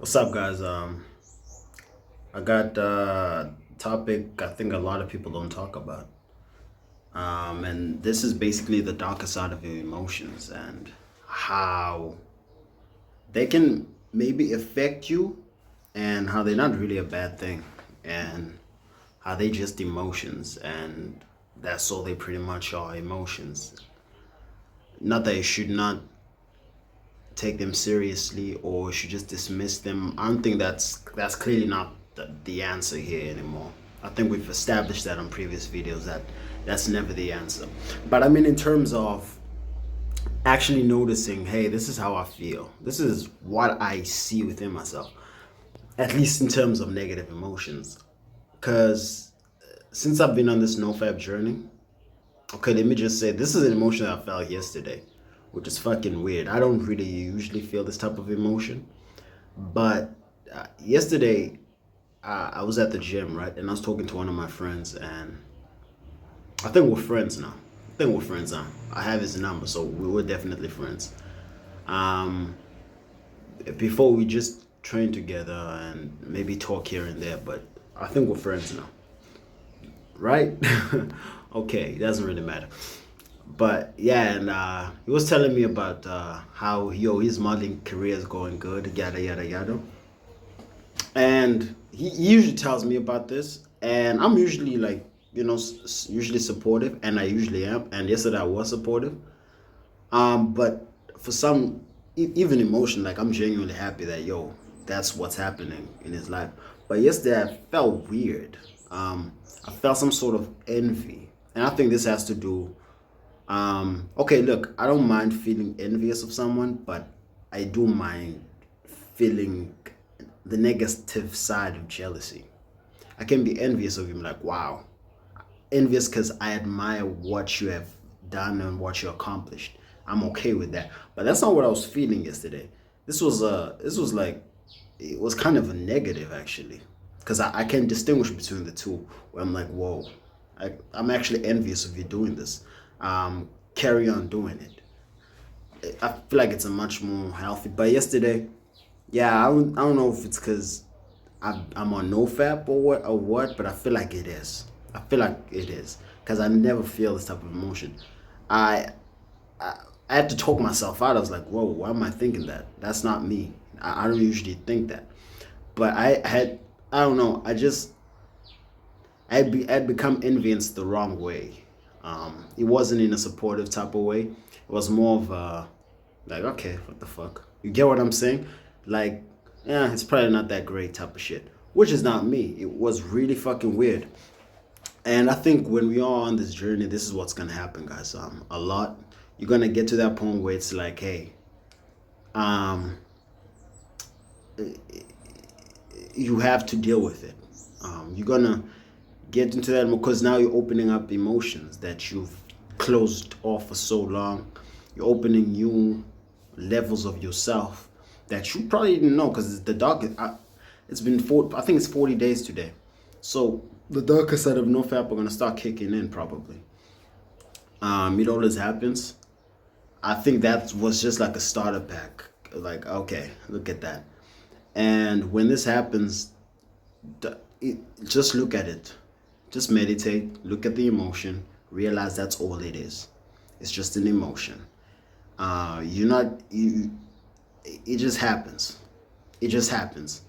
What's up, guys? I got a topic I think a lot of people don't talk about. And this is basically the darker side of your emotions and how they can maybe affect you and how they're not really a bad thing and how they just emotions and that's all they pretty much are, emotions. Not that you should not take them seriously or should just dismiss them. I don't think that's clearly not the answer here anymore. I think we've established that on previous videos that that's never the answer. But I mean, in terms of actually noticing, hey, this is how I feel. This is what I see within myself, at least in terms of negative emotions. Because since I've been on this Nofap journey, okay, let me just say this is an emotion that I felt yesterday, which is fucking weird. I don't really usually feel this type of emotion. But yesterday, I was at the gym, right? And I was talking to one of my friends, and I think we're friends now. I think we're friends now. I have his number, so we were definitely friends. Um, Before we just train together and maybe talk here and there, but I think we're friends now, right? Okay, it doesn't really matter. But yeah, and he was telling me about how his modeling career is going good, yada yada yada. And he usually tells me about this, and I'm usually like, usually supportive, and I usually am. And yesterday I was supportive. But for some, even emotion, like I'm genuinely happy that that's what's happening in his life. But yesterday I felt weird. I felt some sort of envy, and I think this has to do. Okay, look, I don't mind feeling envious of someone, but I do mind feeling the negative side of jealousy. I can be envious of him, like, wow. Envious because I admire what you have done and what you accomplished. I'm okay with that. But that's not what I was feeling yesterday. This was like it was kind of a negative actually. Because I can distinguish between the two where I'm like, whoa, I'm actually envious of you doing this. Carry on doing it. I feel like it's a much more healthy. But yesterday, yeah, I don't know if it's because I'm on Nofap or what, but I feel like it is. I feel like it is because I never feel this type of emotion. I, I I had to talk myself out. I was like, whoa, why am I thinking that? That's not me. I don't usually think that. But I don't know. I'd become envious the wrong way. It wasn't in a supportive type of way. It was more of a like, okay, what the fuck? You get what I'm saying? Like, yeah, it's probably not that great type of shit. Which is not me. It was really fucking weird. And I think when we are on this journey, this is what's gonna happen, guys. A lot. You're gonna get to that point where it's like, hey, um, you have to deal with it. You're gonna get into that because now you're opening up emotions that you've closed off for so long. You're opening new levels of yourself that you probably didn't know because the dark. It's been I think it's 40 days today, so the darker side of NoFap are gonna start kicking in probably. It always happens. I think that was just like a starter pack. Like, okay, look at that. And when this happens, just look at it. Just meditate, look at the emotion, realize that's all it is. It's just an emotion. You're not, it just happens. It just happens.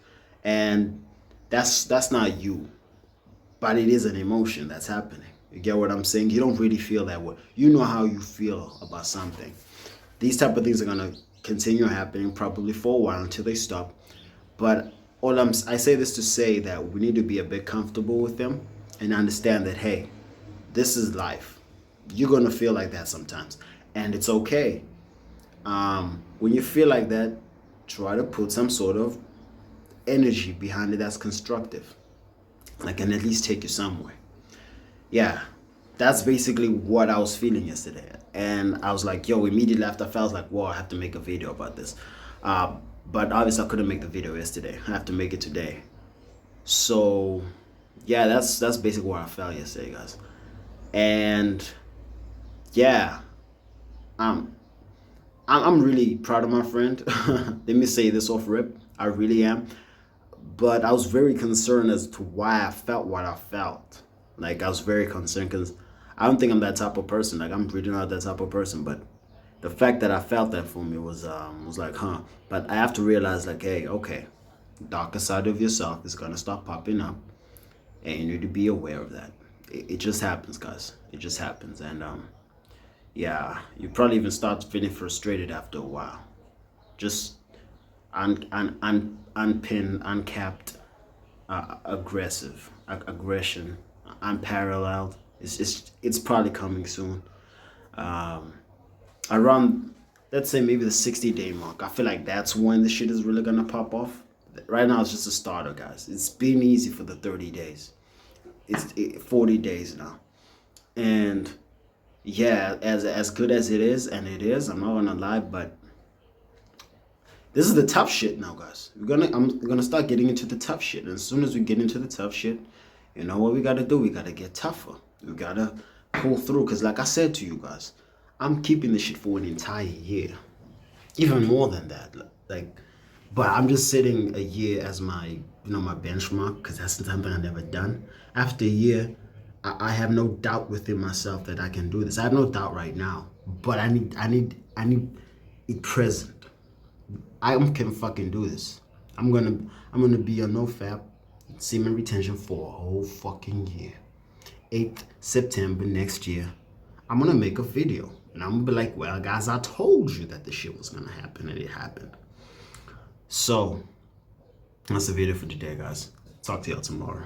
And that's not you, but it is an emotion that's happening. You get what I'm saying? You don't really feel that way. You know how you feel about something. These type of things are gonna continue happening probably for a while until they stop. But I say this to say that we need to be a bit comfortable with them and understand that hey, this is life. You're gonna feel like that sometimes, and it's okay. When you feel like that, try to put some sort of energy behind it that's constructive. I can at least take you somewhere. Yeah, that's basically what I was feeling yesterday. And I was like, yo, immediately after I felt like, whoa, I have to make a video about this. But obviously I couldn't make the video yesterday. I have to make it today. So yeah, that's basically what I felt yesterday, guys. And yeah, um, I'm really proud of my friend. Let me say this off rip. I really am. But I was very concerned as to why I felt what I felt. Like, I was very concerned because I don't think I'm that type of person. Like, I'm really not that type of person. But the fact that I felt that for me was like, huh. But I have to realize, like, hey, okay, darker side of yourself is gonna start popping up, and you need to be aware of that. It just happens, guys. It just happens, and yeah, you probably even start feeling frustrated after a while. Just unpinned, uncapped, aggression, unparalleled. It's probably coming soon. Um, Around, let's say maybe the 60-day mark. I feel like that's when the shit is really gonna pop off. Right now, it's just a starter, guys. It's been easy for the 30 days. 40 days now, and yeah, as good as it is, and it is. I'm not gonna lie, but this is the tough shit now, guys. I'm gonna start getting into the tough shit. And as soon as we get into the tough shit, you know what we gotta do? We gotta get tougher. We gotta pull through. Cause like I said to you guys, I'm keeping this shit for an entire year, even more than that. Like, but I'm just setting a year as my my benchmark because that's something I've never done. After a year, I have no doubt within myself that I can do this. I have no doubt right now, but I need it present. I can fucking do this. I'm gonna be a Nofap semen retention for a whole fucking year. 8th September next year, I'm gonna make a video and I'm gonna be like, well, guys, I told you that the shit was gonna happen and it happened. So that's the video for today, guys. Talk to y'all tomorrow.